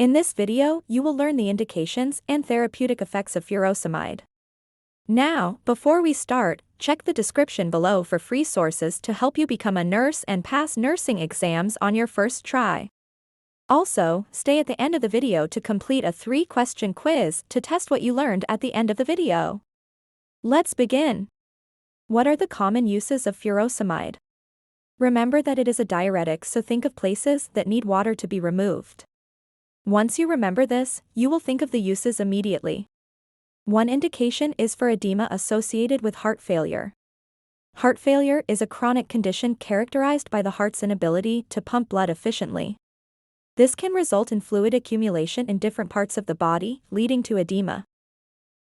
In this video, you will learn the indications and therapeutic effects of furosemide. Now, before we start, check the description below for free sources to help you become a nurse and pass nursing exams on your first try. Also, stay at the end of the video to complete a 3-question quiz to test what you learned at the end of the video. Let's begin. What are the common uses of furosemide? Remember that it is a diuretic, so think of places that need water to be removed. Once you remember this, you will think of the uses immediately. One indication is for edema associated with heart failure. Heart failure is a chronic condition characterized by the heart's inability to pump blood efficiently. This can result in fluid accumulation in different parts of the body, leading to edema.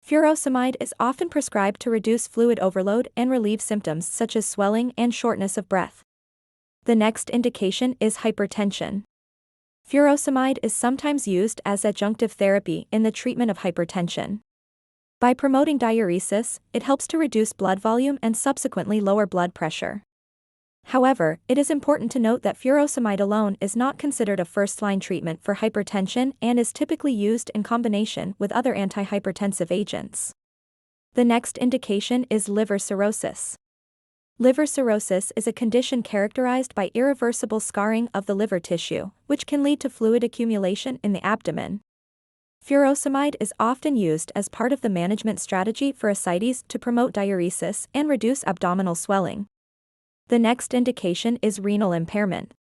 Furosemide is often prescribed to reduce fluid overload and relieve symptoms such as swelling and shortness of breath. The next indication is hypertension. Furosemide is sometimes used as adjunctive therapy in the treatment of hypertension. By promoting diuresis, it helps to reduce blood volume and subsequently lower blood pressure. However, it is important to note that furosemide alone is not considered a first-line treatment for hypertension and is typically used in combination with other antihypertensive agents. The next indication is liver cirrhosis. Liver cirrhosis is a condition characterized by irreversible scarring of the liver tissue, which can lead to fluid accumulation in the abdomen. Furosemide is often used as part of the management strategy for ascites to promote diuresis and reduce abdominal swelling. The next indication is renal impairment.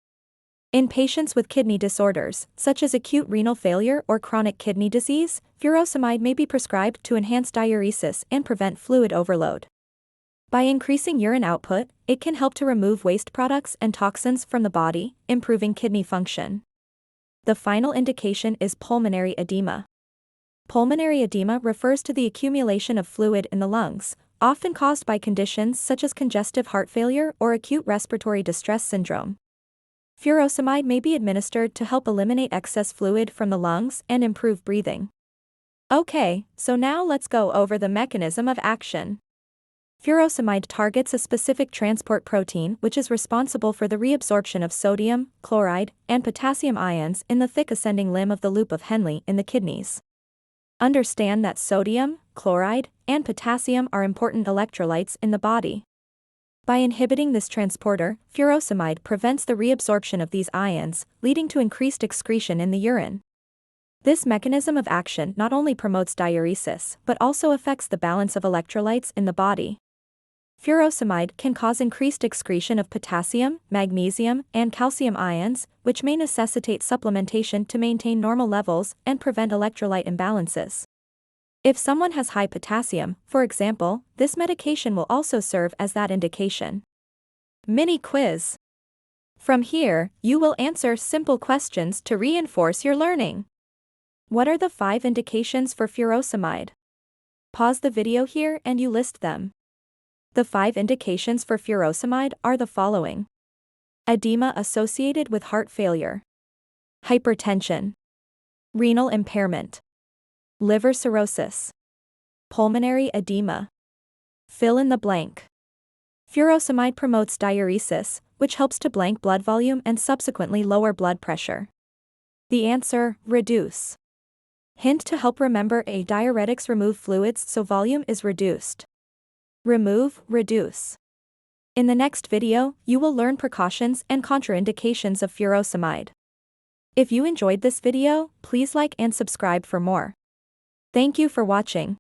In patients with kidney disorders, such as acute renal failure or chronic kidney disease, furosemide may be prescribed to enhance diuresis and prevent fluid overload. By increasing urine output, it can help to remove waste products and toxins from the body, improving kidney function. The final indication is pulmonary edema. Pulmonary edema refers to the accumulation of fluid in the lungs, often caused by conditions such as congestive heart failure or acute respiratory distress syndrome. Furosemide may be administered to help eliminate excess fluid from the lungs and improve breathing. Okay, so now let's go over the mechanism of action. Furosemide targets a specific transport protein which is responsible for the reabsorption of sodium, chloride, and potassium ions in the thick ascending limb of the loop of Henle in the kidneys. Understand that sodium, chloride, and potassium are important electrolytes in the body. By inhibiting this transporter, furosemide prevents the reabsorption of these ions, leading to increased excretion in the urine. This mechanism of action not only promotes diuresis but also affects the balance of electrolytes in the body. Furosemide can cause increased excretion of potassium, magnesium, and calcium ions, which may necessitate supplementation to maintain normal levels and prevent electrolyte imbalances. If someone has high potassium, for example, this medication will also serve as that indication. Mini quiz. From here, you will answer simple questions to reinforce your learning. What are the 5 indications for furosemide? Pause the video here and you list them. The 5 indications for furosemide are the following: edema associated with heart failure, hypertension, renal impairment, liver cirrhosis, pulmonary edema. Fill in the blank. Furosemide promotes diuresis, which helps to blank blood volume and subsequently lower blood pressure. The answer: reduce. Hint to help remember: diuretics remove fluids so volume is reduced. Remove, reduce. In the next video, you will learn precautions and contraindications of furosemide. If you enjoyed this video, please like and subscribe for more. Thank you for watching.